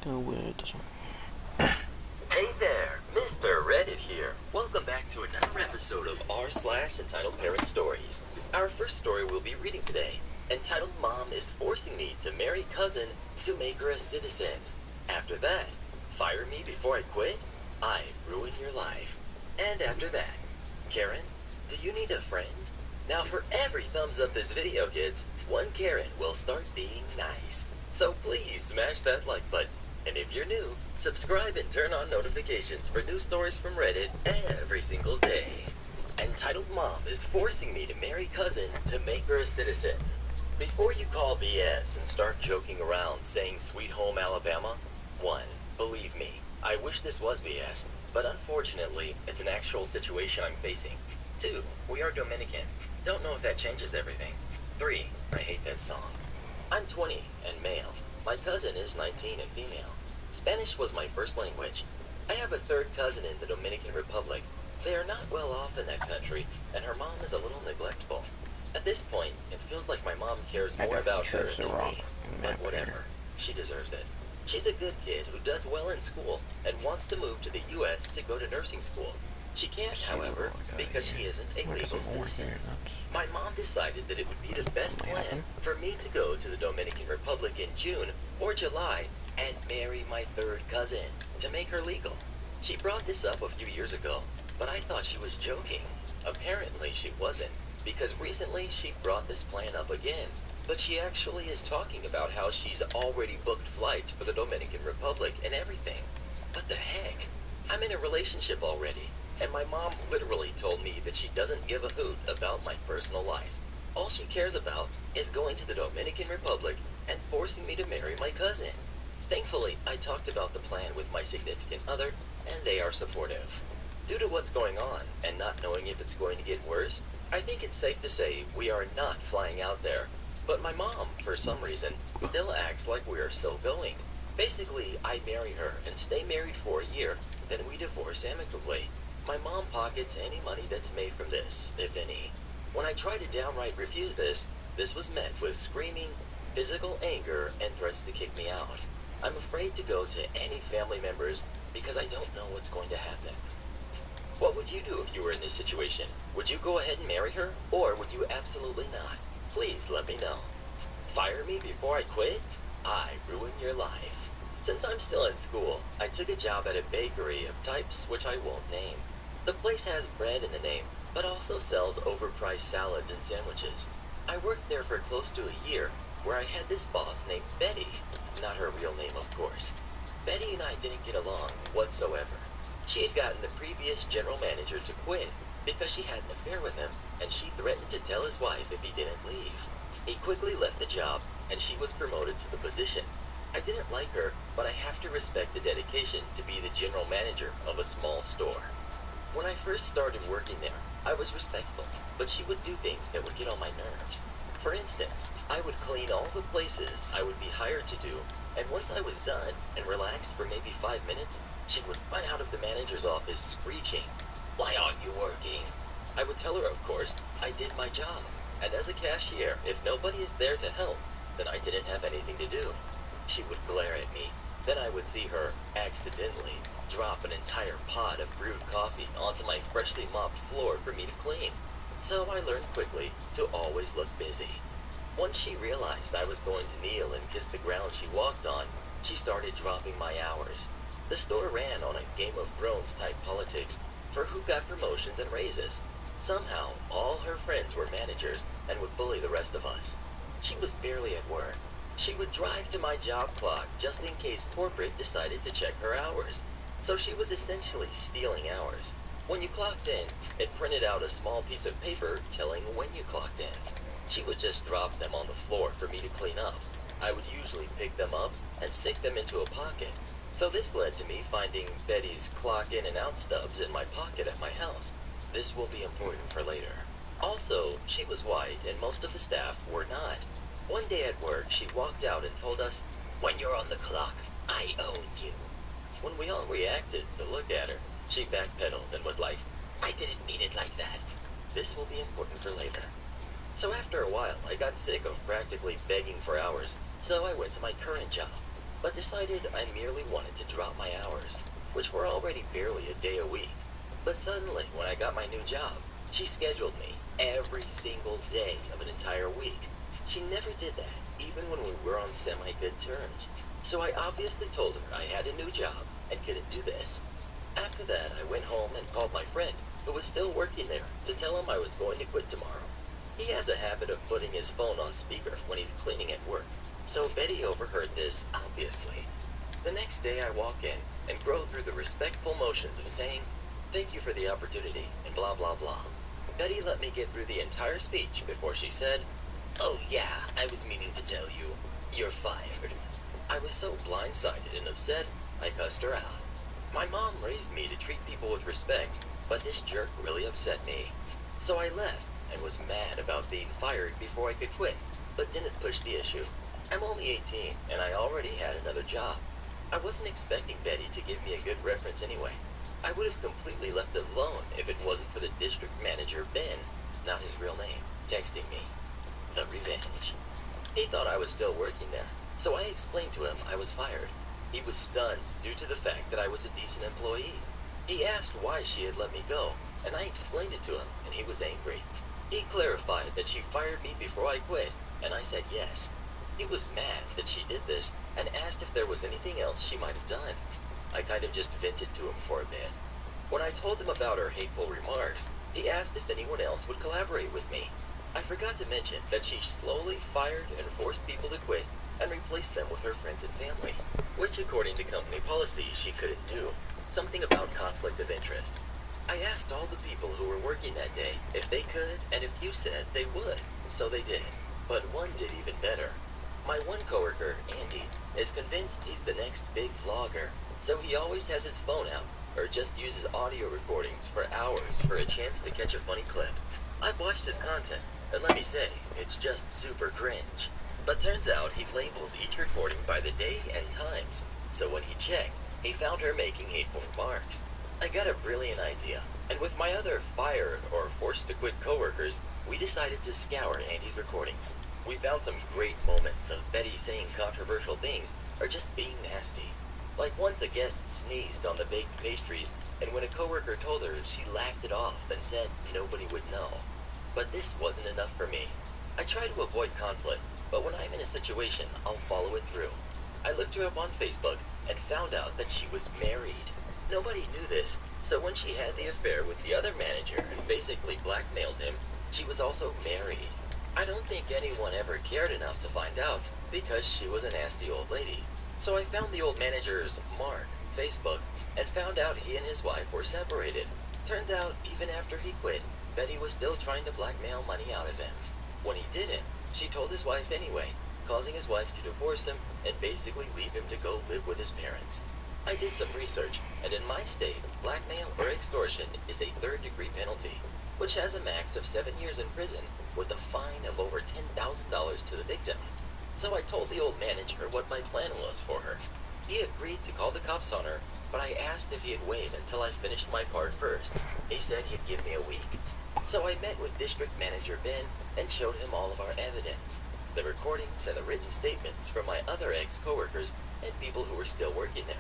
go with this one. Hey there, Mr. Reddit here. Welcome back to another episode of r/ entitled Parent Stories. Our first story we'll be reading today, entitled Mom is Forcing Me to Marry Cousin to Make Her a Citizen. After that, Fire Me Before I Quit? I Ruin Your Life. And after that, Karen, do you need a friend? Now for every thumbs up this video gets, one Karen will start being nice. So please smash that like button. And if you're new, subscribe and turn on notifications for new stories from Reddit every single day. Entitled Mom is Forcing Me to Marry Cousin to Make Her a Citizen. Before you call BS and start joking around saying Sweet Home Alabama, 1. Believe me, I wish this was BS, but unfortunately, it's an actual situation I'm facing. 2. We are Dominican. Don't know if that changes everything. 3. I hate that song. I'm 20 and male. My cousin is 19 and female. Spanish was my first language. I have a third cousin in the Dominican Republic. They are not well off in that country, and her mom is a little neglectful. At this point, it feels like my mom cares more about her than me. But whatever. She deserves it. She's a good kid who does well in school and wants to move to the U.S. to go to nursing school. She can't, however, because she isn't a legal citizen. My mom decided that it would be the best plan for me to go to the Dominican Republic in June or July and marry my third cousin to make her legal. She brought this up a few years ago, but I thought she was joking. Apparently she wasn't, because recently she brought this plan up again. But she actually is talking about how she's already booked flights for the Dominican Republic and everything. What the heck? I'm in a relationship already, and my mom literally told me that she doesn't give a hoot about my personal life. All she cares about is going to the Dominican Republic and forcing me to marry my cousin. Thankfully, I talked about the plan with my significant other, and they are supportive. Due to what's going on, and not knowing if it's going to get worse, I think it's safe to say we are not flying out there. But my mom, for some reason, still acts like we are still going. Basically, I marry her and stay married for a year, then we divorce amicably. My mom pockets any money that's made from this, if any. When I tried to downright refuse this was met with screaming, physical anger, and threats to kick me out. I'm afraid to go to any family members because I don't know what's going to happen. What would you do if you were in this situation? Would you go ahead and marry her, or would you absolutely not? Please let me know. Fire me before I quit? I ruin your life. Since I'm still in school, I took a job at a bakery of types which I won't name. The place has bread in the name, but also sells overpriced salads and sandwiches. I worked there for close to a year, where I had this boss named Betty. Not her real name, of course. Betty and I didn't get along whatsoever. She had gotten the previous general manager to quit because she had an affair with him, and she threatened to tell his wife if he didn't leave. He quickly left the job, and she was promoted to the position. I didn't like her, but I have to respect the dedication to be the general manager of a small store. When I first started working there, I was respectful, but she would do things that would get on my nerves. For instance, I would clean all the places I would be hired to do, and once I was done and relaxed for maybe 5 minutes, she would run out of the manager's office screeching, "Why aren't you working?" I would tell her, of course, I did my job, and as a cashier, if nobody is there to help, then I didn't have anything to do. She would glare at me. Then I would see her, accidentally, drop an entire pot of brewed coffee onto my freshly mopped floor for me to clean. So I learned quickly to always look busy. Once she realized I was going to kneel and kiss the ground she walked on, she started dropping my hours. The store ran on a Game of Thrones type politics for who got promotions and raises. Somehow, all her friends were managers and would bully the rest of us. She was barely at work. She would drive to my job clock just in case corporate decided to check her hours. So she was essentially stealing hours. When you clocked in, it printed out a small piece of paper telling when you clocked in. She would just drop them on the floor for me to clean up. I would usually pick them up and stick them into a pocket. So this led to me finding Betty's clock in and out stubs in my pocket at my house. This will be important for later. Also, she was white and most of the staff were not. One day at work, she walked out and told us, "When you're on the clock, I own you." When we all reacted to look at her, she backpedaled and was like, "I didn't mean it like that." This will be important for later. So after a while, I got sick of practically begging for hours, so I went to my current job. but decided I merely wanted to drop my hours, which were already barely a day a week. But suddenly, when I got my new job, she scheduled me every single day of an entire week. She never did that, even when we were on semi-good terms. So I obviously told her I had a new job and couldn't do this. After that, I went home and called my friend, who was still working there, to tell him I was going to quit tomorrow. He has a habit of putting his phone on speaker when he's cleaning at work, so Betty overheard this, obviously. The next day I walk in and go through the respectful motions of saying, "Thank you for the opportunity," and blah blah blah. Betty let me get through the entire speech before she said, "Oh yeah, I was meaning to tell you, you're fired." I was so blindsided and upset, I cussed her out. My mom raised me to treat people with respect, but this jerk really upset me. So I left and was mad about being fired before I could quit, but didn't push the issue. I'm only 18 and I already had another job. I wasn't expecting Betty to give me a good reference anyway. I would have completely left it alone if it wasn't for the district manager, Ben, not his real name, texting me. The revenge. He thought I was still working there, so I explained to him I was fired. He was stunned due to the fact that I was a decent employee. He asked why she had let me go, and I explained it to him, and he was angry. He clarified that she fired me before I quit, and I said yes. He was mad that she did this and asked if there was anything else she might have done. I kind of just vented to him for a bit. When I told him about her hateful remarks, he asked if anyone else would collaborate with me. I forgot to mention that she slowly fired and forced people to quit and replaced them with her friends and family, which according to company policy she couldn't do. Something about conflict of interest. I asked all the people who were working that day if they could, and a few said they would, so they did. But one did even better. My one coworker, Andy, is convinced he's the next big vlogger, so he always has his phone out or just uses audio recordings for hours for a chance to catch a funny clip. I've watched his content, and let me say, it's just super cringe. But turns out he labels each recording by the day and times, so when he checked, he found her making hateful remarks. I got a brilliant idea, and with my other fired or forced to quit coworkers, we decided to scour Andy's recordings. We found some great moments of Betty saying controversial things or just being nasty. Like once a guest sneezed on the baked pastries, and when a coworker told her, she laughed it off and said nobody would know. But this wasn't enough for me. I try to avoid conflict, but when I'm in a situation, I'll follow it through. I looked her up on Facebook and found out that she was married. Nobody knew this, so when she had the affair with the other manager and basically blackmailed him, she was also married. I don't think anyone ever cared enough to find out because she was a nasty old lady. So I found the old manager's Mark Facebook and found out he and his wife were separated. Turns out, even after he quit, Betty was still trying to blackmail money out of him. When he didn't, she told his wife anyway, causing his wife to divorce him and basically leave him to go live with his parents. I did some research, and in my state, blackmail or extortion is a third-degree penalty, which has a max of 7 years in prison with a fine of over $10,000 to the victim. So I told the old manager what my plan was for her. He agreed to call the cops on her, but I asked if he'd wait until I finished my part first. He said he'd give me a week. So I met with District Manager Ben and showed him all of our evidence, the recordings and the written statements from my other ex-coworkers and people who were still working there.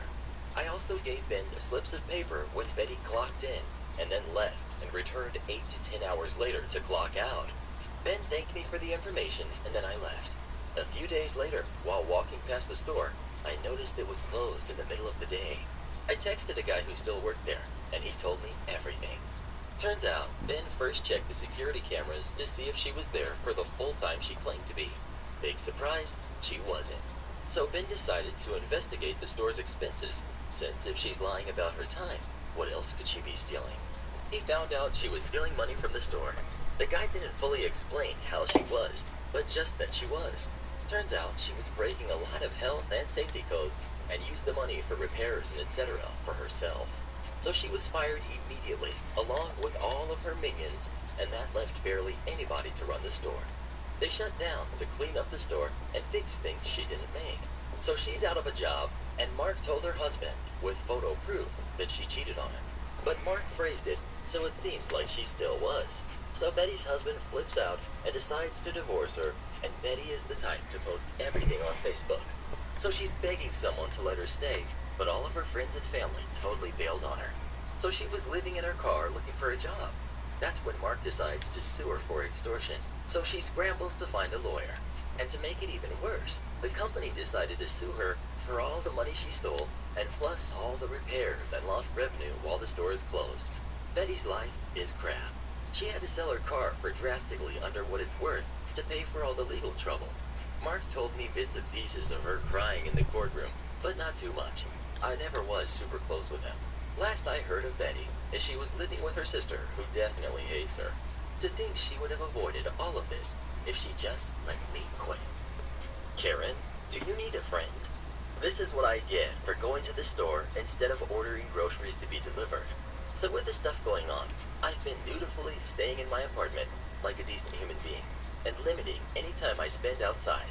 I also gave Ben the slips of paper when Betty clocked in and then left and returned 8 to 10 hours later to clock out. Ben thanked me for the information and then I left. A few days later, while walking past the store, I noticed it was closed in the middle of the day. I texted a guy who still worked there, and he told me everything. Turns out, Ben first checked the security cameras to see if she was there for the full time she claimed to be. Big surprise, she wasn't. So Ben decided to investigate the store's expenses, since if she's lying about her time, what else could she be stealing? He found out she was stealing money from the store. The guy didn't fully explain how she was, but just that she was. Turns out she was breaking a lot of health and safety codes and used the money for repairs and etc. for herself. So she was fired immediately, along with all of her minions, and that left barely anybody to run the store. They shut down to clean up the store and fix things she didn't make. So she's out of a job, and Mark told her husband, with photo proof, that she cheated on him. But Mark phrased it so it seemed like she still was. So Betty's husband flips out and decides to divorce her, and Betty is the type to post everything on Facebook. So she's begging someone to let her stay, but all of her friends and family totally bailed on her. So she was living in her car looking for a job. That's when Mark decides to sue her for extortion. So she scrambles to find a lawyer. And to make it even worse, the company decided to sue her for all the money she stole, and plus all the repairs and lost revenue while the store is closed. Betty's life is crap. She had to sell her car for drastically under what it's worth to pay for all the legal trouble. Mark told me bits and pieces of her crying in the courtroom, but not too much. I never was super close with him. Last I heard of Betty is she was living with her sister, who definitely hates her. To think she would have avoided all of this if she just let me quit. Karen, do you need a friend? This is what I get for going to the store instead of ordering groceries to be delivered. So with the stuff going on, I've been dutifully staying in my apartment like a decent human being and limiting any time I spend outside.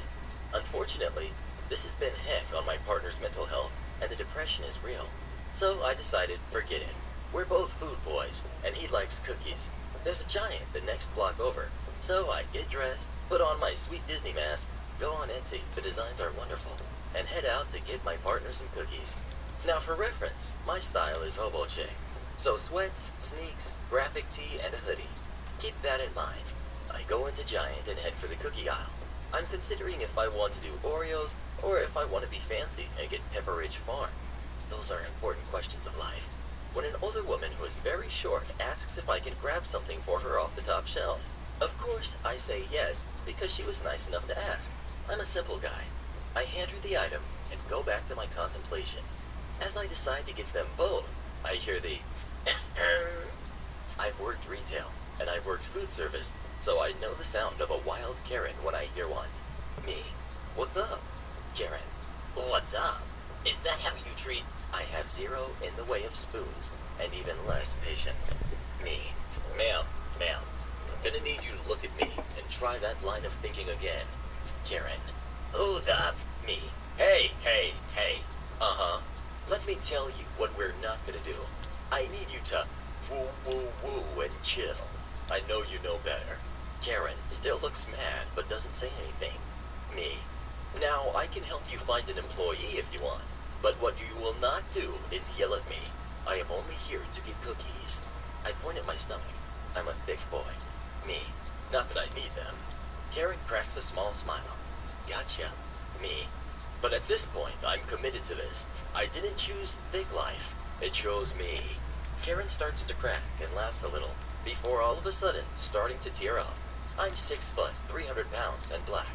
Unfortunately, this has been heck on my partner's mental health, and the depression is real. So I decided, forget it. We're both food boys, and he likes cookies. There's a Giant the next block over. So I get dressed, put on my sweet Disney mask, go on Etsy, the designs are wonderful, and head out to get my partner some cookies. Now for reference, my style is hobo chic. So sweats, sneaks, graphic tee, and a hoodie. Keep that in mind. I go into Giant and head for the cookie aisle. I'm considering if I want to do Oreos or if I want to be fancy and get Pepperidge Farm. Those are important questions of life. When an older woman who is very short asks if I can grab something for her off the top shelf. Of course, I say yes because she was nice enough to ask. I'm a simple guy. I hand her the item and go back to my contemplation. As I decide to get them both, I hear the I've worked retail, and I've worked food service, so I know the sound of a wild Karen when I hear one. Me. What's up? Karen. What's up? Is that how you treat? I have zero in the way of spoons, and even less patience. Me. Ma'am, I'm gonna need you to look at me and try that line of thinking again. Karen. Who the? Me. Hey. Uh-huh. Let me tell you what we're not gonna do. I need you to woo and chill. I know you know better. Karen still looks mad but doesn't say anything. Me. Now, I can help you find an employee if you want, but what you will not do is yell at me. I am only here to get cookies. I point at my stomach. I'm a thick boy. Me. Not that I need them. Karen cracks a small smile. Gotcha. Me. But at this point, I'm committed to this. I didn't choose thick life. It chose me. Karen starts to crack and laughs a little, before all of a sudden starting to tear up. I'm 6 foot, 300 pounds, and black.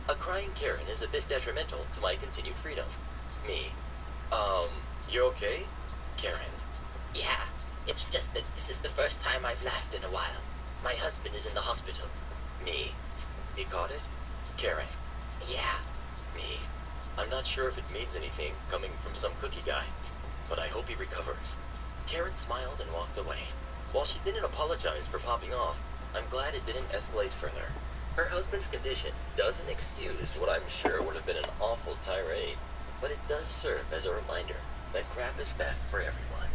A crying Karen is a bit detrimental to my continued freedom. Me. You okay? Karen. Yeah, it's just that this is the first time I've laughed in a while. My husband is in the hospital. Me. He caught it? Karen. Yeah. Me. I'm not sure if it means anything coming from some cookie guy, but I hope he recovers. Karen smiled and walked away. While she didn't apologize for popping off, I'm glad it didn't escalate further. Her husband's condition doesn't excuse what I'm sure would have been an awful tirade, but it does serve as a reminder that crap is bad for everyone.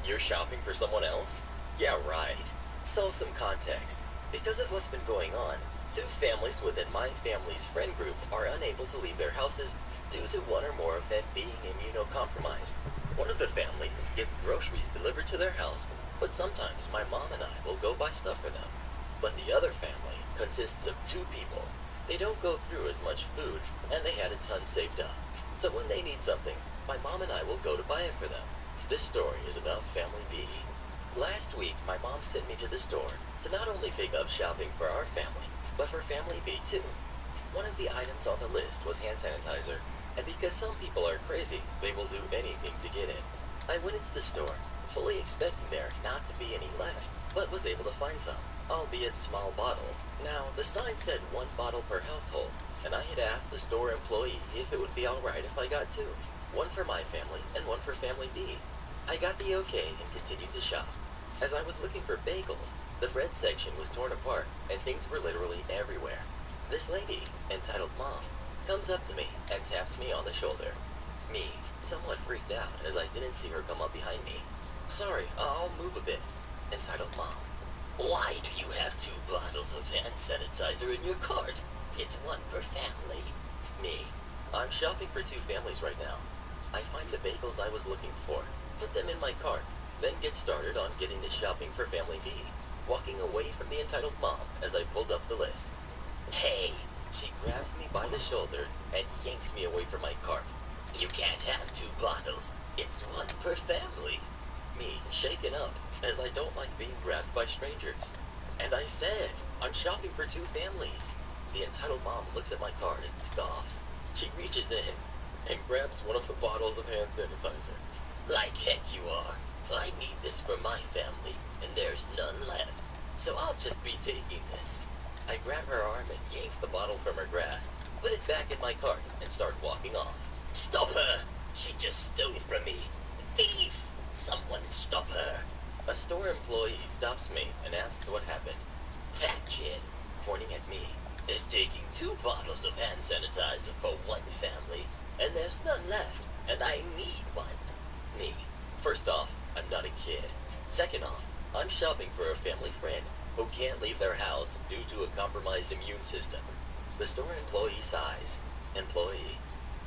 You're shopping for someone else? Yeah, right. So some context. Because of what's been going on, 2 families within my family's friend group are unable to leave their houses due to one or more of them being immunocompromised. One of the families gets groceries delivered to their house, but sometimes my mom and I will go buy stuff for them. But the other family consists of 2 people. They don't go through as much food, and they had a ton saved up. So when they need something, my mom and I will go to buy it for them. This story is about Family B. Last week, my mom sent me to the store to not only pick up shopping for our family, but for Family B too. One of the items on the list was hand sanitizer, and because some people are crazy, they will do anything to get it. I went into the store, fully expecting there not to be any left, but was able to find some, albeit small bottles. Now, the sign said 1 bottle per household, and I had asked a store employee if it would be alright if I got 2. 1 for my family and 1 for Family B. I got the okay and continued to shop. As I was looking for bagels, the bread section was torn apart and things were literally everywhere. This lady, entitled Mom, comes up to me and taps me on the shoulder. Me, somewhat freaked out as I didn't see her come up behind me. Sorry, I'll move a bit. Entitled Mom. Why do you have 2 bottles of hand sanitizer in your cart? It's 1 per family. Me. I'm shopping for two families right now. I find the bagels I was looking for, put them in my cart, then get started on getting the shopping for family B, walking away from the entitled mom as I pulled up the list. Hey! She grabs me by the shoulder and yanks me away from my cart. You can't have two bottles. It's one per family. Me, shaken up, as I don't like being grabbed by strangers. And I said, I'm shopping for two families. The entitled mom looks at my cart and scoffs. She reaches in and grabs one of the bottles of hand sanitizer. Like heck you are. I need this for my family, and there's none left. So I'll just be taking this. I grab her arm and yank the bottle from her grasp, put it back in my cart, and start walking off. Stop her! She just stole from me. Thief! Someone stop her! A store employee stops me and asks what happened. That kid, pointing at me, is taking two bottles of hand sanitizer for one family, and there's none left, and I need one. Me. First off, I'm not a kid. Second off, I'm shopping for a family friend who can't leave their house due to a compromised immune system. The store employee sighs. Employee.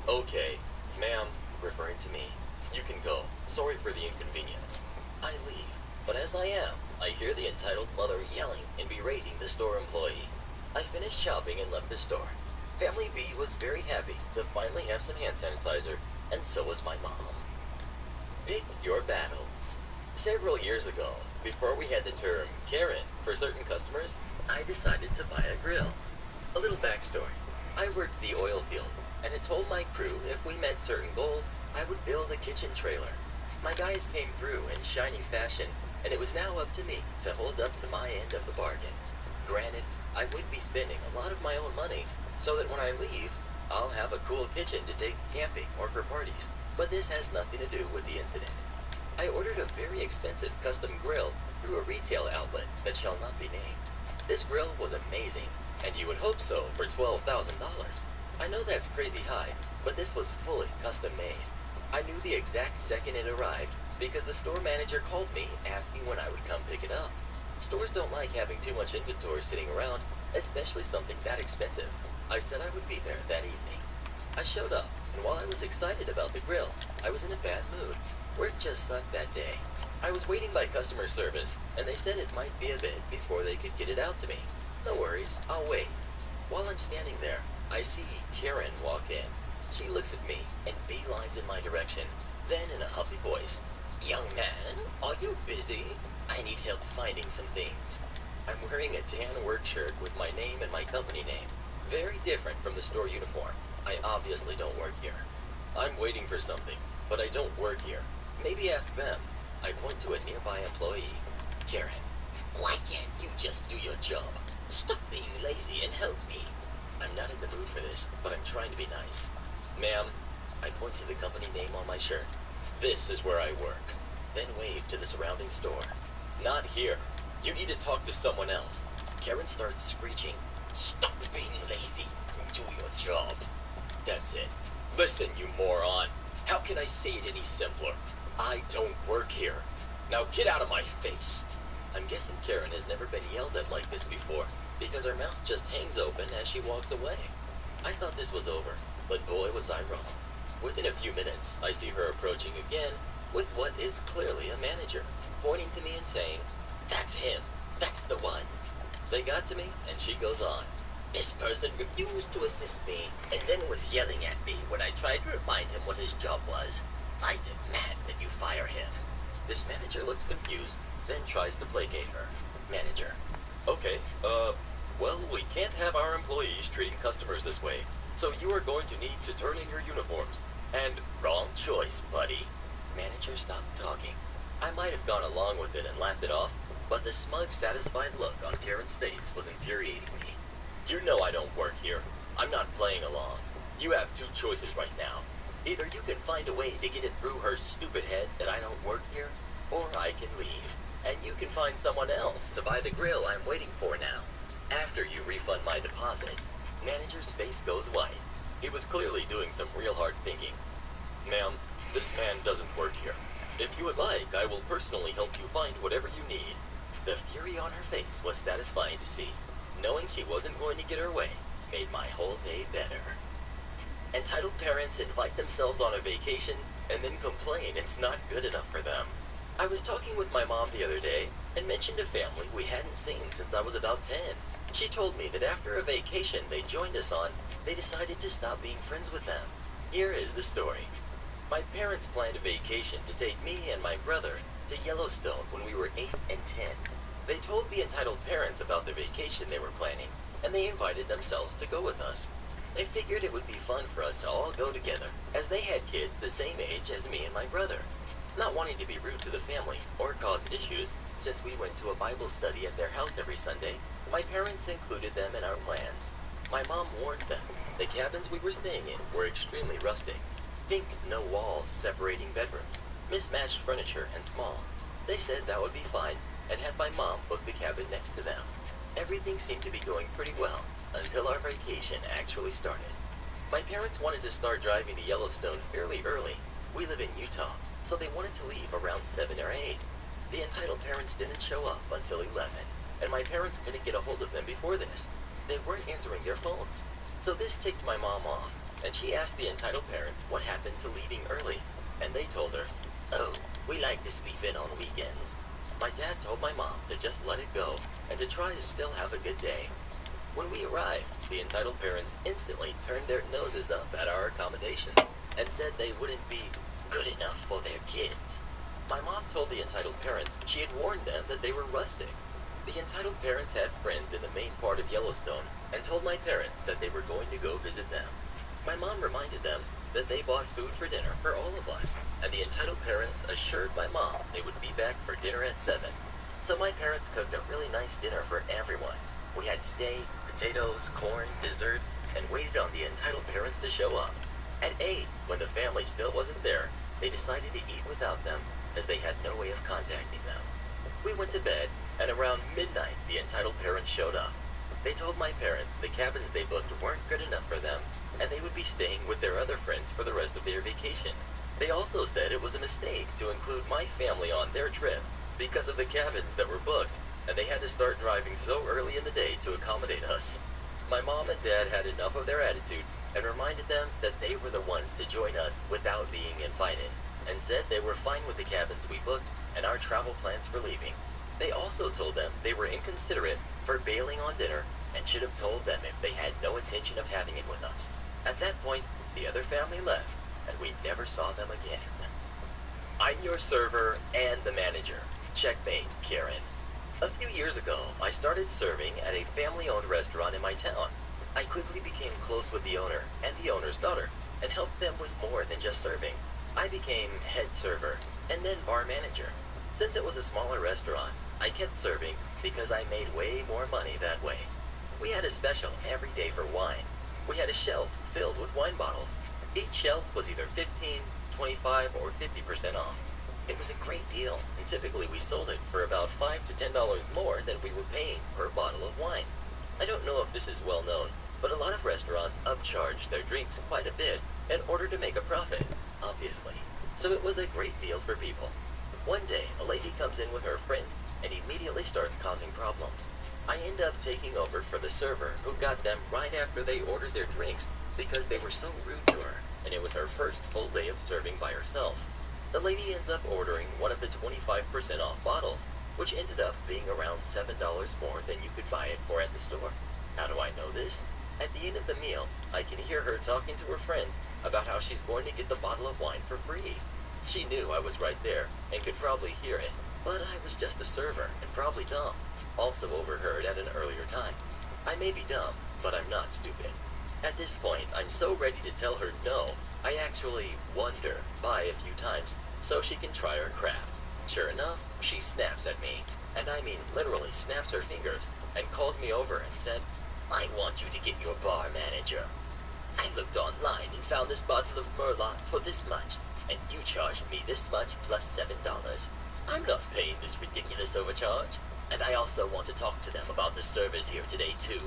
Okay, ma'am, referring to me. You can go. Sorry for the inconvenience. I leave, but as I am, I hear the entitled mother yelling and berating the store employee. I finished shopping and left the store. Family B was very happy to finally have some hand sanitizer, and so was my mom. Pick your battles. Several years ago, before we had the term Karen for certain customers, I decided to buy a grill. A little backstory. I worked the oil field and had told my crew if we met certain goals, I would build a kitchen trailer. My guys came through in shining fashion, and it was now up to me to hold up to my end of the bargain. Granted, I would be spending a lot of my own money, so that when I leave, I'll have a cool kitchen to take camping or for parties, but this has nothing to do with the incident. I ordered a very expensive custom grill through a retail outlet that shall not be named. This grill was amazing, and you would hope so for $12,000. I know that's crazy high, but this was fully custom made. I knew the exact second it arrived because the store manager called me asking when I would come pick it up. Stores don't like having too much inventory sitting around, especially something that expensive. I said I would be there that evening. I showed up, and while I was excited about the grill, I was in a bad mood. Work just sucked that day. I was waiting by customer service, and they said it might be a bit before they could get it out to me. No worries, I'll wait. While I'm standing there, I see Karen walk in. She looks at me and beelines in my direction. Then in a huffy voice, Young man, are you busy? I need help finding some things. I'm wearing a tan work shirt with my name and my company name. Very different from the store uniform. I obviously don't work here. I'm waiting for something, but I don't work here. Maybe ask them. I point to a nearby employee. Karen, why can't you just do your job? Stop being lazy and help me. I'm not in the mood for this, but I'm trying to be nice. Ma'am, I point to the company name on my shirt. This is where I work. Then wave to the surrounding store. Not here. You need to talk to someone else. Karen starts screeching. Stop being lazy and do your job. That's it. Listen, you moron. How can I say it any simpler? I don't work here. Now get out of my face. I'm guessing Karen has never been yelled at like this before, because her mouth just hangs open as she walks away. I thought this was over, but boy was I wrong. Within a few minutes, I see her approaching again with what is clearly a manager, pointing to me and saying, That's him. That's the one. They got to me, and she goes on. This person refused to assist me, and then was yelling at me when I tried to remind him what his job was. I demand that you fire him. This manager looked confused, then tries to placate her. Manager. Okay, well, we can't have our employees treating customers this way, so you are going to need to turn in your uniforms. And wrong choice, buddy. Manager stopped talking. I might have gone along with it and laughed it off, but the smug, satisfied look on Karen's face was infuriating me. You know I don't work here. I'm not playing along. You have two choices right now. Either you can find a way to get it through her stupid head that I don't work here, or I can leave, and you can find someone else to buy the grill I'm waiting for now. After you refund my deposit. Manager's face goes white. He was clearly doing some real hard thinking. Ma'am, this man doesn't work here. If you would like, I will personally help you find whatever you need. The fury on her face was satisfying to see. Knowing she wasn't going to get her way made my whole day better. Entitled parents invite themselves on a vacation and then complain it's not good enough for them. I was talking with my mom the other day and mentioned a family we hadn't seen since I was about 10. She told me that after a vacation they joined us on, they decided to stop being friends with them. Here is the story. My parents planned a vacation to take me and my brother to Yellowstone when we were 8 and 10. They told the entitled parents about the vacation they were planning, and they invited themselves to go with us. They figured it would be fun for us to all go together, as they had kids the same age as me and my brother. Not wanting to be rude to the family or cause issues, since we went to a Bible study at their house every Sunday, my parents included them in our plans. My mom warned them the cabins we were staying in were extremely rustic. Think no walls separating bedrooms, mismatched furniture, and small. They said that would be fine and had my mom book the cabin next to them. Everything seemed to be going pretty well until our vacation actually started. My parents wanted to start driving to Yellowstone fairly early. We live in Utah, so they wanted to leave around 7 or 8. The entitled parents didn't show up until 11, and my parents couldn't get a hold of them before this. They weren't answering their phones. So this ticked my mom off, and she asked the entitled parents what happened to leaving early, and they told her, "Oh, we like to sleep in on weekends." My dad told my mom to just let it go and to try to still have a good day. When we arrived, the entitled parents instantly turned their noses up at our accommodations and said they wouldn't be good enough for their kids. My mom told the entitled parents she had warned them that they were rustic. The entitled parents had friends in the main part of Yellowstone and told my parents that they were going to go visit them. My mom reminded them that they bought food for dinner for all of us, and the entitled parents assured my mom they would be back for dinner at 7. So my parents cooked a really nice dinner for everyone. We had steak, potatoes, corn, dessert, and waited on the entitled parents to show up. At 8, when the family still wasn't there, they decided to eat without them, as they had no way of contacting them. We went to bed, and around midnight the entitled parents showed up. They told my parents the cabins they booked weren't good enough for them, and they would be staying with their other friends for the rest of their vacation. They also said it was a mistake to include my family on their trip because of the cabins that were booked, and they had to start driving so early in the day to accommodate us. My mom and dad had enough of their attitude and reminded them that they were the ones to join us without being invited, and said they were fine with the cabins we booked and our travel plans for leaving. They also told them they were inconsiderate for bailing on dinner and should have told them if they had no intention of having it with us. At that point, the other family left, and we never saw them again. I'm your server and the manager. Checkmate, Karen. A few years ago, I started serving at a family-owned restaurant in my town. I quickly became close with the owner and the owner's daughter, and helped them with more than just serving. I became head server, and then bar manager. Since it was a smaller restaurant, I kept serving because I made way more money that way. We had a special every day for wine. We had a shelf filled with wine bottles. Each shelf was either 15, 25, or 50% off. It was a great deal, and typically we sold it for about $5 to $10 more than we were paying per bottle of wine. I don't know if this is well known, but a lot of restaurants upcharge their drinks quite a bit in order to make a profit, obviously. So it was a great deal for people. One day, a lady comes in with her friends and immediately starts causing problems. I end up taking over for the server who got them right after they ordered their drinks because they were so rude to her, and it was her first full day of serving by herself. The lady ends up ordering one of the 25% off bottles, which ended up being around $7 more than you could buy it for at the store. How do I know this? At the end of the meal, I can hear her talking to her friends about how she's going to get the bottle of wine for free. She knew I was right there and could probably hear it, but I was just the server and probably dumb. Also overheard at an earlier time. I may be dumb, but I'm not stupid. At this point, I'm so ready to tell her no, I actually wonder by a few times so she can try her crap. Sure enough, she snaps at me, and I mean literally snaps her fingers, and calls me over and said, "I want you to get your bar manager. I looked online and found this bottle of Merlot for this much, and you charged me this much plus $7. I'm not paying this ridiculous overcharge, and I also want to talk to them about the service here today too."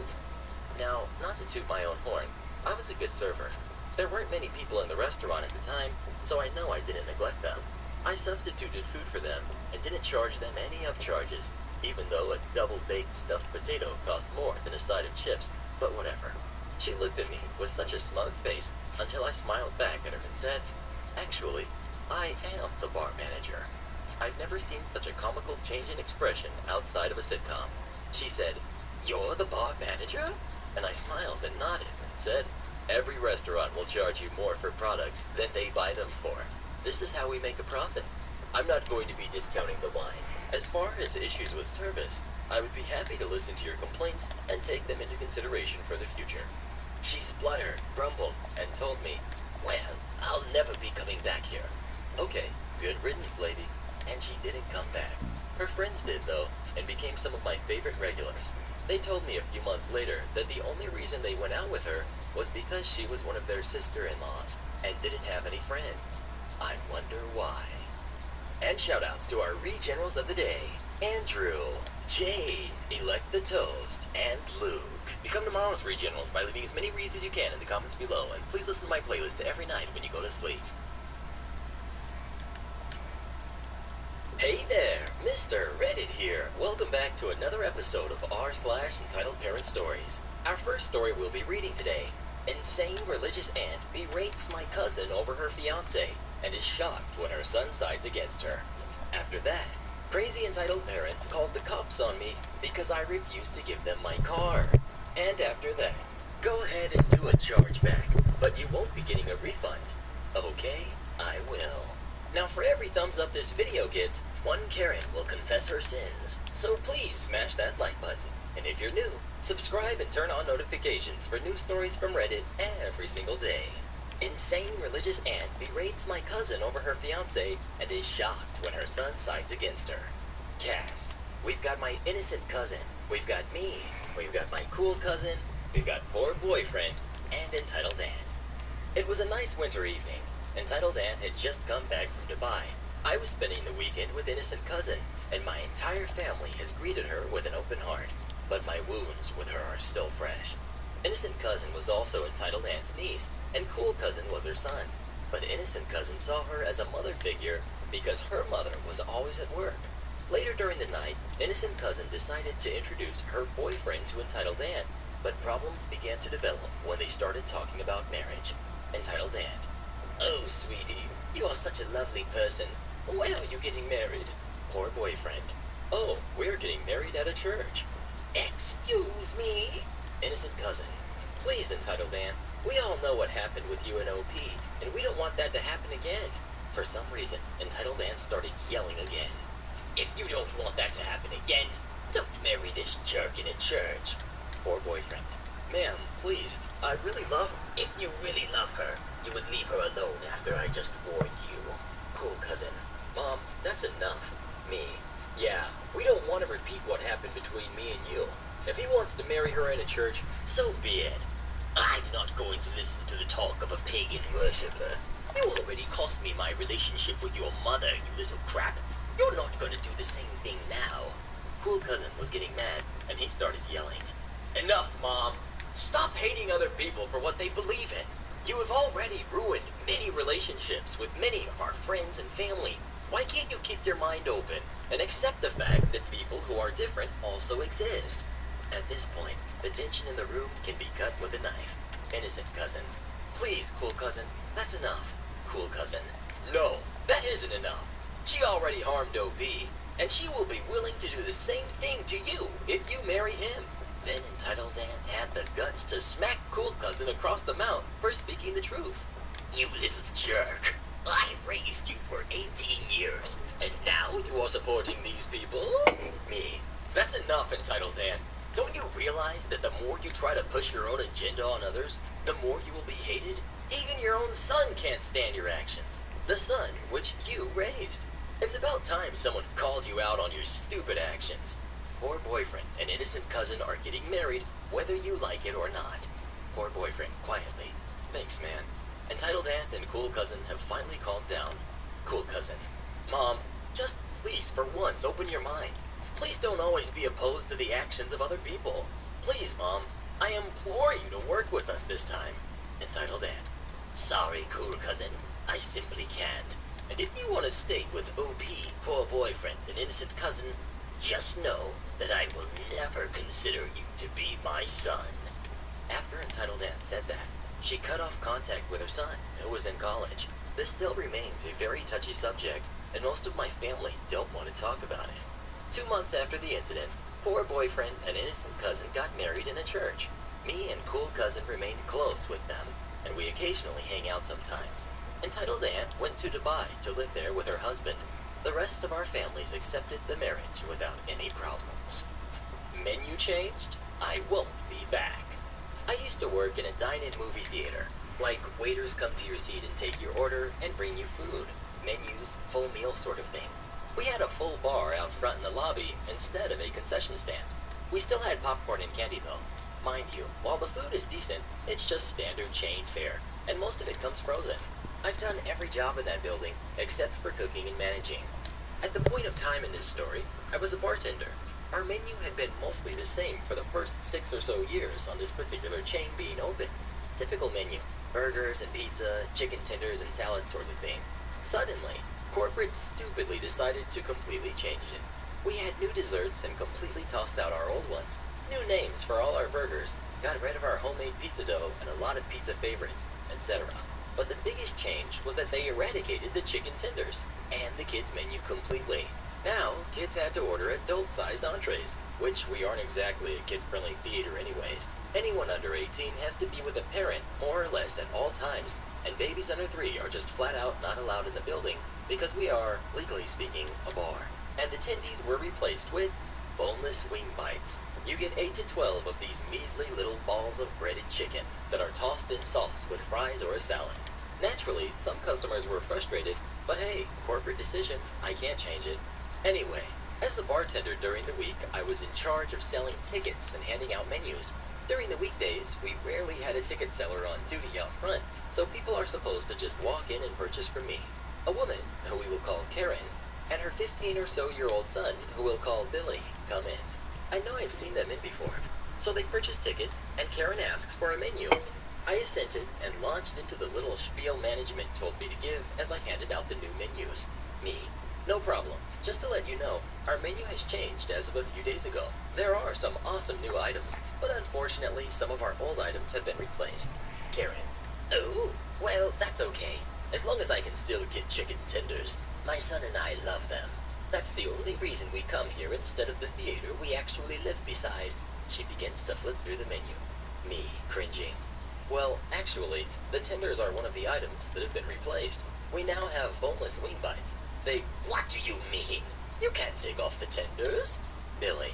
Now, not to toot my own horn, I was a good server. There weren't many people in the restaurant at the time, so I know I didn't neglect them. I substituted food for them and didn't charge them any upcharges, even though a double-baked stuffed potato cost more than a side of chips, but whatever. She looked at me with such a smug face until I smiled back at her and said, "Actually, I am the bar manager." I've never seen such a comical change in expression outside of a sitcom. She said, "You're the bar manager?" And I smiled and nodded and said, "Every restaurant will charge you more for products than they buy them for. This is how we make a profit. I'm not going to be discounting the wine. As far as issues with service, I would be happy to listen to your complaints and take them into consideration for the future." She spluttered, grumbled, and told me, "Well, I'll never be coming back here." Okay, good riddance, lady. And she didn't come back. Her friends did, though, and became some of my favorite regulars. They told me a few months later that the only reason they went out with her was because she was one of their sister-in-laws and didn't have any friends. I wonder why. And shoutouts to our re-generals of the day: Andrew, Jade, Elect the Toast, and Luke. Become tomorrow's re-generals by leaving as many reads as you can in the comments below, and please listen to my playlist every night when you go to sleep. Hey there, Mr. Reddit here. Welcome back to another episode of r/entitled Parent Stories. Our first story we'll be reading today: Insane religious aunt berates my cousin over her fiancé and is shocked when her son sides against her. After that, crazy entitled parents called the cops on me because I refused to give them my car. And after that, go ahead and do a chargeback, but you won't be getting a refund. Okay, I will. Now, for every thumbs up this video gets, one Karen will confess her sins. So please smash that like button. And if you're new, subscribe and turn on notifications for new stories from Reddit every single day. Insane religious aunt berates my cousin over her fiancé and is shocked when her son sides against her. Cast: we've got my innocent cousin, we've got me, we've got my cool cousin, we've got poor boyfriend, and entitled aunt. It was a nice winter evening. Entitled aunt had just come back from Dubai. I was spending the weekend with innocent cousin, and my entire family has greeted her with an open heart. But my wounds with her are still fresh. Innocent cousin was also entitled aunt's niece, and cool cousin was her son. But innocent cousin saw her as a mother figure because her mother was always at work. Later during the night, innocent cousin decided to introduce her boyfriend to entitled aunt, but problems began to develop when they started talking about marriage. Entitled aunt: "Oh, sweetie, you are such a lovely person. Where are you getting married?" Poor boyfriend: "Oh, we're getting married at a church." "Excuse me?" Innocent cousin: "Please, entitled aunt, we all know what happened with you and OP, and we don't want that to happen again." For some reason, entitled aunt started yelling again. "If you don't want that to happen again, don't marry this jerk in a church." Poor boyfriend: "Ma'am, please, I really love her." "If you really love her, you would leave her alone after I just warned you." Cool cousin: "Mom, that's enough." Me: "Yeah, we don't want to repeat what happened between me and you. If he wants to marry her in a church, so be it." "I'm not going to listen to the talk of a pagan worshipper. You already cost me my relationship with your mother, you little crap. You're not going to do the same thing now." Cool cousin was getting mad, and he started yelling. "Enough, Mom. Stop hating other people for what they believe in. You have already ruined many relationships with many of our friends and family. Why can't you keep your mind open and accept the fact that people who are different also exist?" At this point, the tension in the room can be cut with a knife. Innocent cousin: "Please, cool cousin, that's enough." Cool cousin: "No, that isn't enough. She already harmed OP, and she will be willing to do the same thing to you if you marry him." Then entitled aunt had the guts to smack cool cousin across the mouth for speaking the truth. "You little jerk. I raised you for 18 years, and now you are supporting these people?" Me: "That's enough, entitled aunt. Don't you realize that the more you try to push your own agenda on others, the more you will be hated? Even your own son can't stand your actions. The son which you raised. It's about time someone called you out on your stupid actions." Poor boyfriend and innocent cousin are getting married, whether you like it or not. Poor boyfriend quietly: "Thanks, man." Entitled aunt and cool cousin have finally calmed down. Cool cousin: "Mom, just please for once open your mind. Please don't always be opposed to the actions of other people. Please, Mom, I implore you to work with us this time." Entitled aunt: "Sorry, cool cousin, I simply can't. And if you want to stay with OP, poor boyfriend, and innocent cousin, just know that I will never consider you to be my son." After entitled aunt said that, She cut off contact with her son, who was in college. This still remains a very touchy subject, and most of my family don't want to talk about it. 2 months after the incident, poor boyfriend and innocent cousin got married in a church. Me and cool cousin remained close with them, and we occasionally hang out sometimes. Entitled aunt went to Dubai to live there with her husband. The rest of our families accepted the marriage without any problems. Menu changed? I won't be back. I used to work in a dine-in movie theater. Like, waiters come to your seat and take your order and bring you food, menus, full meal sort of thing. We had a full bar out front in the lobby instead of a concession stand. We still had popcorn and candy though. Mind you, while the food is decent, it's just standard chain fare, and most of it comes frozen. I've done every job in that building except for cooking and managing. At the point of time in this story, I was a bartender. Our menu had been mostly the same for the first 6 or so years on this particular chain being open. Typical menu: burgers and pizza, chicken tenders and salad sort of thing. Suddenly, corporate stupidly decided to completely change it. We had new desserts and completely tossed out our old ones. New names for all our burgers, got rid of our homemade pizza dough and a lot of pizza favorites, etc. But the biggest change was that they eradicated the chicken tenders and the kids' menu completely. Now, kids had to order adult-sized entrees, which we aren't exactly a kid-friendly theater anyways. Anyone under 18 has to be with a parent more or less at all times, and babies under 3 are just flat out not allowed in the building because we are, legally speaking, a bar. And attendees were replaced with boneless wing bites. You get 8 to 12 of these measly little balls of breaded chicken that are tossed in sauce with fries or a salad. Naturally, some customers were frustrated, but hey, corporate decision, I can't change it. Anyway, as the bartender during the week, I was in charge of selling tickets and handing out menus. During the weekdays, we rarely had a ticket seller on duty out front, so people are supposed to just walk in and purchase from me. A woman, who we will call Karen, and her 15 or so year old son, who we'll call Billy, come in. I know I've seen them in before. So they purchase tickets, and Karen asks for a menu. I assented and launched into the little spiel management told me to give as I handed out the new menus. Me: no problem. Just to let you know, our menu has changed as of a few days ago. There are some awesome new items, but unfortunately some of our old items have been replaced. Karen: oh, well, that's okay. As long as I can still get chicken tenders. My son and I love them. That's the only reason we come here instead of the theater we actually live beside. She begins to flip through the menu. Me, cringing. Well, actually, the tenders are one of the items that have been replaced. We now have boneless wing bites. What do you mean? You can't take off the tenders. Billy: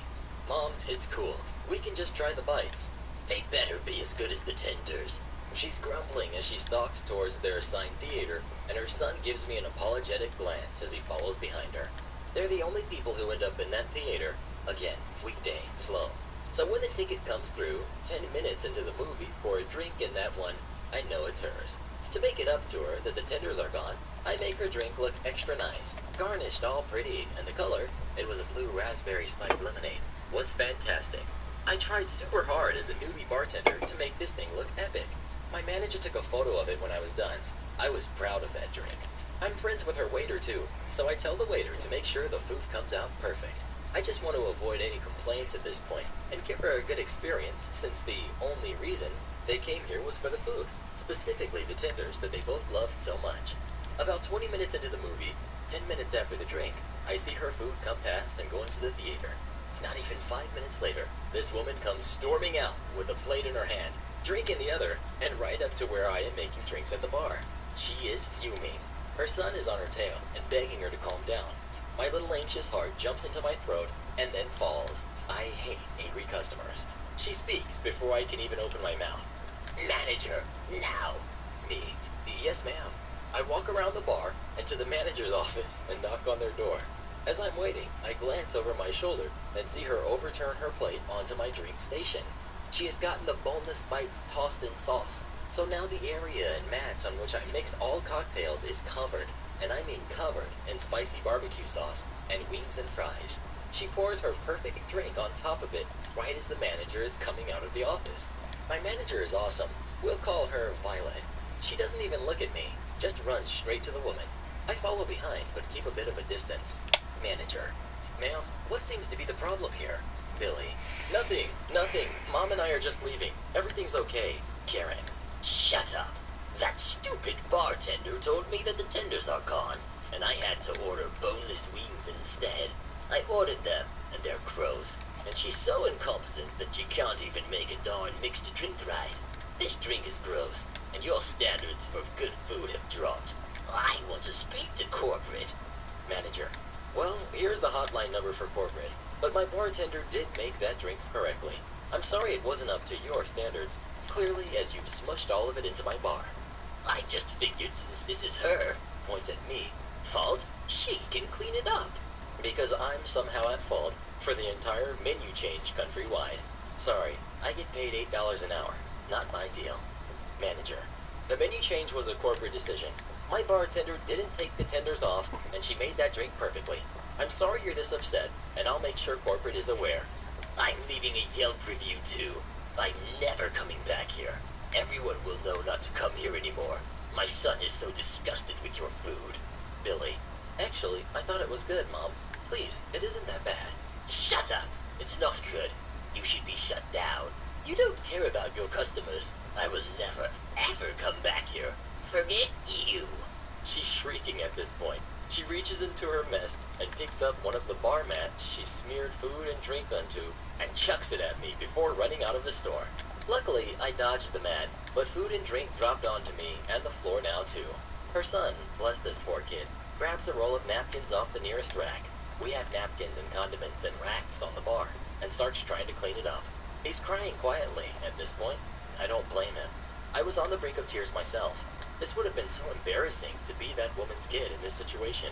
Mom, it's cool. We can just try the bites. They better be as good as the tenders. She's grumbling as she stalks towards their assigned theater, and her son gives me an apologetic glance as he follows behind her. They're the only people who end up in that theater. Again, weekday, slow. So when the ticket comes through, 10 minutes into the movie, for a drink in that one, I know it's hers. To make it up to her that the tenders are gone, I make her drink look extra nice, garnished all pretty, and the color, it was a blue raspberry spiked lemonade, was fantastic. I tried super hard as a newbie bartender to make this thing look epic. My manager took a photo of it when I was done. I was proud of that drink. I'm friends with her waiter too, so I tell the waiter to make sure the food comes out perfect. I just want to avoid any complaints at this point and give her a good experience, since the only reason they came here was for the food, specifically the tenders that they both loved so much. About 20 minutes into the movie, 10 minutes after the drink, I see her food come past and go into the theater. Not even 5 minutes later, this woman comes storming out with a plate in her hand, drink in the other, and right up to where I am making drinks at the bar. She is fuming. Her son is on her tail and begging her to calm down. My little anxious heart jumps into my throat and then falls. I hate angry customers. She speaks before I can even open my mouth. Manager, now! Me: yes, ma'am. I walk around the bar and to the manager's office and knock on their door. As I'm waiting, I glance over my shoulder and see her overturn her plate onto my drink station. She has gotten the boneless bites tossed in sauce, so now the area and mats on which I mix all cocktails is covered, and I mean covered, in spicy barbecue sauce and wings and fries. She pours her perfect drink on top of it right as the manager is coming out of the office. My manager is awesome. We'll call her Violet. She doesn't even look at me, just runs straight to the woman. I follow behind, but keep a bit of a distance. Manager: ma'am, what seems to be the problem here? Billy: nothing. Mom and I are just leaving. Everything's okay. Karen: Shut up. That stupid bartender told me that the tenders are gone, and I had to order boneless wings instead. I ordered them, and they're gross, and she's so incompetent that she can't even make a darn mixed drink right. This drink is gross, and your standards for good food have dropped. I want to speak to corporate. Manager. Well, here's the hotline number for corporate, but my bartender did make that drink correctly. I'm sorry it wasn't up to your standards, clearly as you've smushed all of it into my bar. I just figured since this is her, points at me, fault, she can clean it up. Because I'm somehow at fault for the entire menu change countrywide. Sorry, I get paid $8 an hour. Not my deal. Manager. The menu change was a corporate decision. My bartender didn't take the tenders off, and she made that drink perfectly. I'm sorry you're this upset, and I'll make sure corporate is aware. I'm leaving a Yelp review too. I'm never coming back here. Everyone will know not to come here anymore. My son is so disgusted with your food. Billy. Actually, I thought it was good, Mom. Please, it isn't that bad. Shut up! It's not good. You should be shut down. You don't care about your customers. I will never, ever come back here. Forget you. She's shrieking at this point. She reaches into her mess and picks up one of the bar mats she smeared food and drink onto and chucks it at me before running out of the store. Luckily, I dodged the mat, but food and drink dropped onto me and the floor now too. Her son, bless this poor kid, grabs a roll of napkins off the nearest rack. We have napkins and condiments and racks on the bar, and starts trying to clean it up. He's crying quietly at this point. I don't blame him. I was on the brink of tears myself. This would have been so embarrassing to be that woman's kid in this situation.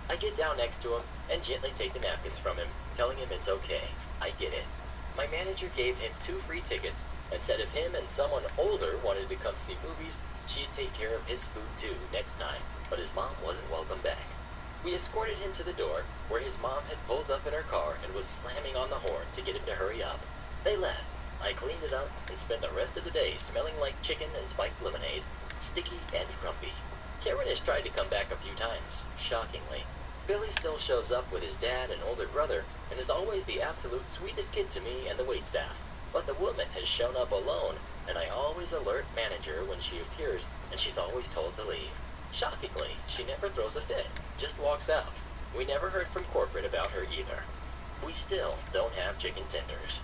I get down next to him and gently take the napkins from him, telling him it's okay. I get it. My manager gave him 2 free tickets and said if him and someone older wanted to come see movies, she'd take care of his food too next time, but his mom wasn't welcome back. We escorted him to the door, where his mom had pulled up in her car and was slamming on the horn to get him to hurry up. They left. I cleaned it up and spent the rest of the day smelling like chicken and spiked lemonade, sticky and grumpy. Karen has tried to come back a few times, shockingly. Billy still shows up with his dad and older brother, and is always the absolute sweetest kid to me and the waitstaff. But the woman has shown up alone, and I always alert manager when she appears, and she's always told to leave. Shockingly, she never throws a fit, just walks out. We never heard from corporate about her either. We still don't have chicken tenders.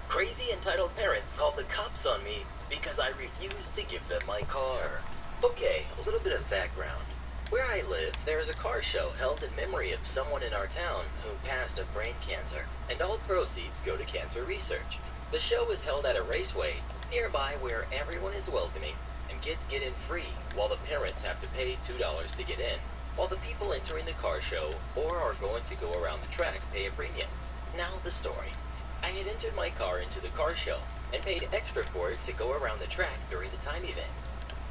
Crazy entitled parents called the cops on me because I refused to give them my car. Okay, a little bit of background. Where I live, there is a car show held in memory of someone in our town who passed of brain cancer, and all proceeds go to cancer research. The show is held at a raceway nearby where everyone is welcoming and kids get in free, while the parents have to pay $2 to get in, while the people entering the car show or are going to go around the track pay a premium. Now the story. I had entered my car into the car show and paid extra for it to go around the track during the time event.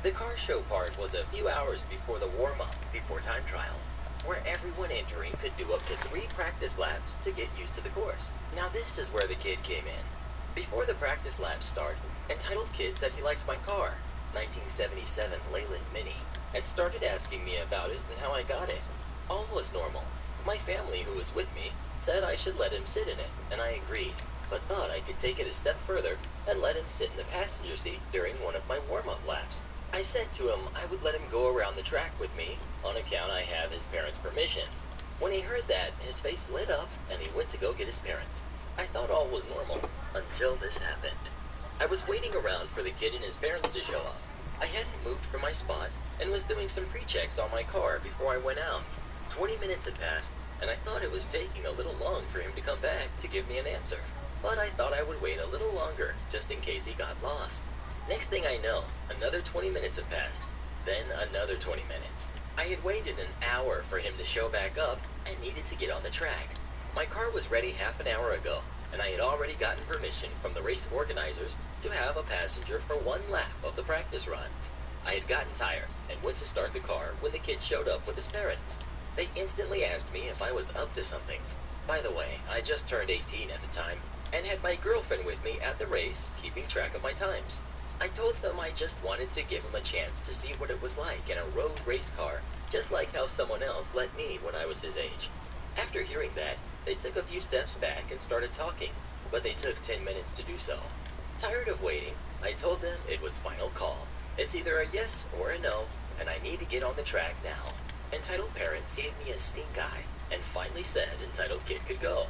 The car show part was a few hours before the warm-up, before time trials, where everyone entering could do up to 3 practice laps to get used to the course. Now this is where the kid came in. Before the practice laps start, entitled kid said he liked my car, 1977 Leyland Mini, and started asking me about it and how I got it. All was normal. My family, who was with me, said I should let him sit in it, and I agreed, but thought I could take it a step further and let him sit in the passenger seat during one of my warm-up laps. I said to him I would let him go around the track with me, on account I have his parents' permission. When he heard that, his face lit up, and he went to go get his parents. I thought all was normal, until this happened. I was waiting around for the kid and his parents to show up. I hadn't moved from my spot, and was doing some pre-checks on my car before I went out. 20 minutes had passed, and I thought it was taking a little long for him to come back to give me an answer. But I thought I would wait a little longer, just in case he got lost. Next thing I know, another 20 minutes had passed. Then another 20 minutes. I had waited an hour for him to show back up and needed to get on the track. My car was ready half an hour ago, and I had already gotten permission from the race organizers to have a passenger for 1 lap of the practice run. I had gotten tired and went to start the car when the kid showed up with his parents. They instantly asked me if I was up to something. By the way, I just turned 18 at the time and had my girlfriend with me at the race, keeping track of my times. I told them I just wanted to give him a chance to see what it was like in a road race car, just like how someone else let me when I was his age. After hearing that, they took a few steps back and started talking, but they took 10 minutes to do so. Tired of waiting, I told them it was final call, It's either a yes or a no, and I need to get on the track now. Entitled parents gave me a stink eye and finally said entitled kid could go.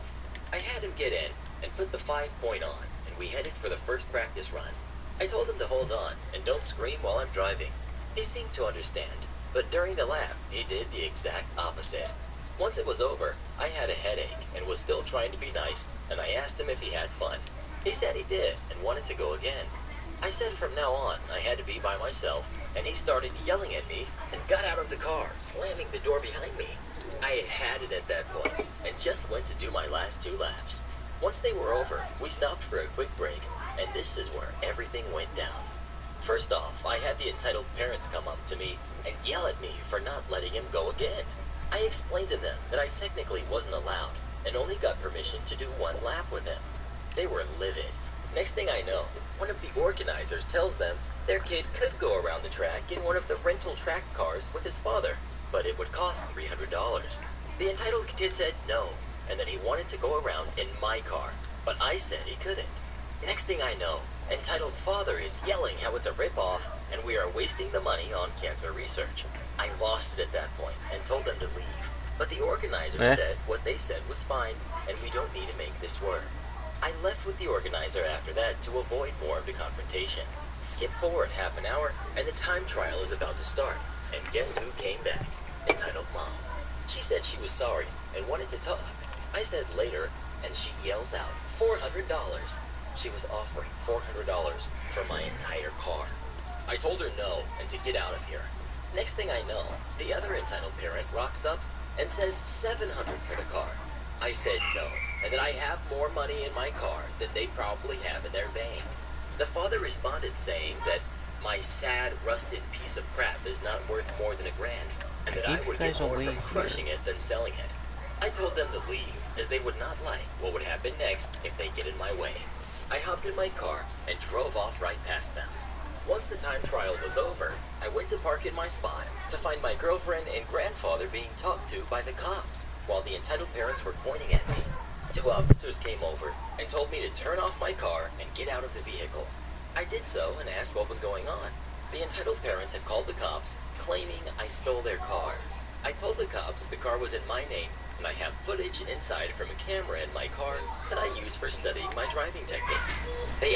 I had him get in and put the 5-point on, and we headed for the first practice run. I told him to hold on and don't scream while I'm driving. He seemed to understand, but during the lap, he did the exact opposite. Once it was over, I had a headache and was still trying to be nice, and I asked him if he had fun. He said he did and wanted to go again. I said from now on I had to be by myself, and he started yelling at me and got out of the car, slamming the door behind me. I had had it at that point and just went to do my last 2 laps. Once they were over, we stopped for a quick break, and this is where everything went down. First off, I had the entitled parents come up to me and yell at me for not letting him go again. I explained to them that I technically wasn't allowed and only got permission to do 1 lap with him. They were livid. Next thing I know, one of the organizers tells them their kid could go around the track in one of the rental track cars with his father, but it would cost $300. The entitled kid said no, and that he wanted to go around in my car, but I said he couldn't. Next thing I know, entitled father is yelling how it's a ripoff and we are wasting the money on cancer research. I lost it at that point and told them to leave, but the organizers said what they said was fine and we don't need to make this work. I left with the organizer after that to avoid more of the confrontation. Skip forward half an hour and the time trial is about to start, and guess who came back? Entitled mom. She said she was sorry and wanted to talk. I said later, and she yells out, $400. She was offering $400 for my entire car. I told her no and to get out of here. Next thing I know, the other entitled parent rocks up and says $700 for the car. I said no, and that I have more money in my car than they probably have in their bank. The father responded saying that my sad, rusted piece of crap is not worth more than $1,000, and that I would get more from crushing it than selling it. I told them to leave, as they would not like what would happen next if they get in my way. I hopped in my car and drove off right past them. Once the time trial was over, I went to park in my spot to find my girlfriend and grandfather being talked to by the cops, while the entitled parents were pointing at me. 2 officers came over and told me to turn off my car and get out of the vehicle. I did so and asked what was going on. The entitled parents had called the cops, claiming I stole their car. I told the cops the car was in my name, and I have footage inside from a camera in my car that I use for studying my driving techniques. They